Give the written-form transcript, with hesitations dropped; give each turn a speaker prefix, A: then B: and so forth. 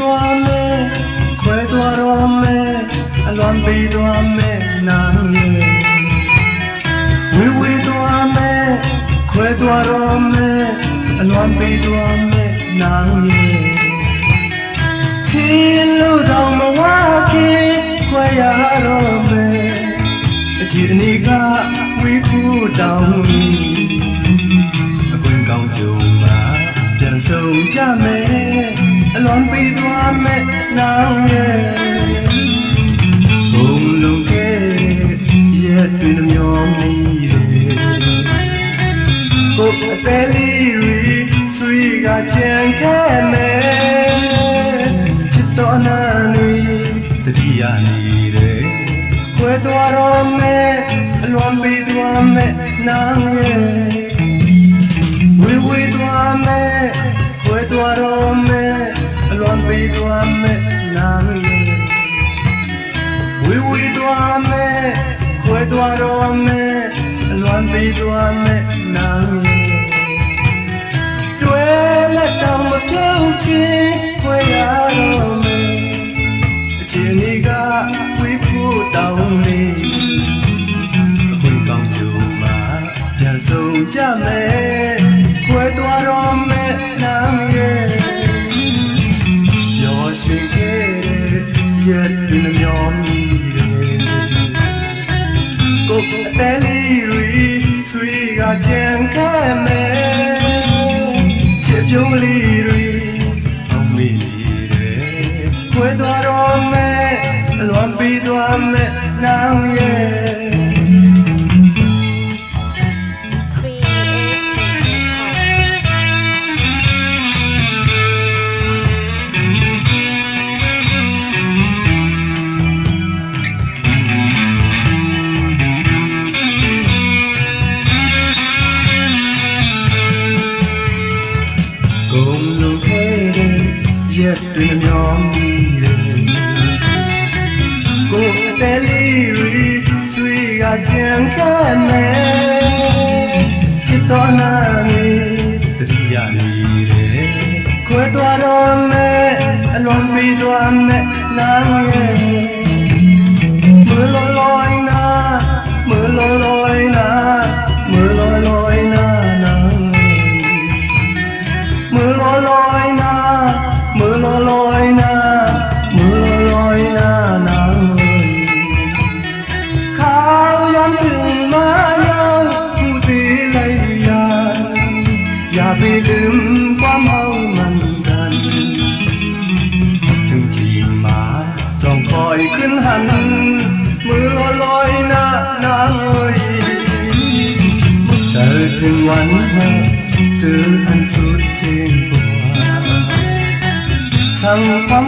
A: သွားမယ်ခွဲသွားတော့မယ်အလွန်ပေးသွားမယ်နာရဲ့ဝေသွားမယ်ခွဲသွားတော့မယ်အလွန်ပေးသွားမယ်နာရဲ့ခင်လို့တော့မဝခင်ခွဲရတော့မယ်အကြည့်အနေကဝေဖို့တောင်းအကွင်းကောင်းကြုံမှာပြန်ဆုံးကြမယ်အလွန်ပေးသွားမယ်နာရဲ့ဘုံလုံးကဲရဲ့တွင်မျောမိတယ်ကိုယ်အသေးလေးတွေဆွေကကြံခဲ့မယ်ချစ်တော်နာနေတတိယနေတယ်ခွဲသွားတော့မယ်အလွန်ပေးသွားမယ်နာရဲ့ဝေသွားမယ်ခွဲသွားတော့မယ်အလွန်ပေးသွားမယ်နာရဲ့ဝေသွားမယ်ခွဲသွားတော့မယ်အလွန်ပေးသွားမယ်နာရဲ့တွေ့လက်တောင်မပြုတ်ချင်းခွဲရတော့မယ်အချင်းကြီးကဝေဖို့တောင်းနေအခွင့်ကောင်းကြုံမှာပြန်ဆုံးကြမယ်ခွဲသွားတော့မယ်နာရဲ့ရောရှိခဲ့ရဲ့တွင်မျောမိတယ်ကိုယ်အသေးလေးတွေဆွေကကြံခဲ့မယ်ချစ်ကြုံလေးတွေအောင်မိတယ်ခွဲသွားတော့မယ်အလွန်ပေးသွားမယ်နာရဲ့ရက်တွင်မျောမိတယ်ကိုယ်အသေးလေးတွေဆွေကကြံခဲ့မယ်ချစ်တော်နာနေတတိယနေတယ်ခွဲသွားတော့မယ်အလွန်ပေးသွားမယ်နာရဲ့မလောလอยနာမလောလอยနာမလောลอยနာနာမလောลอยနာမလောลอยနာမလောลอยနာနာခေါရမ်းถึงมายังผู้ตีလိုက်อย่าไปลืมความเฮามันกันถึงที่มาต้องคอยขึ้นหันมือลอยนานาเอ้ยเธอถึงวันเธอซื้ออันสุดเทียนกว่าทั้งความ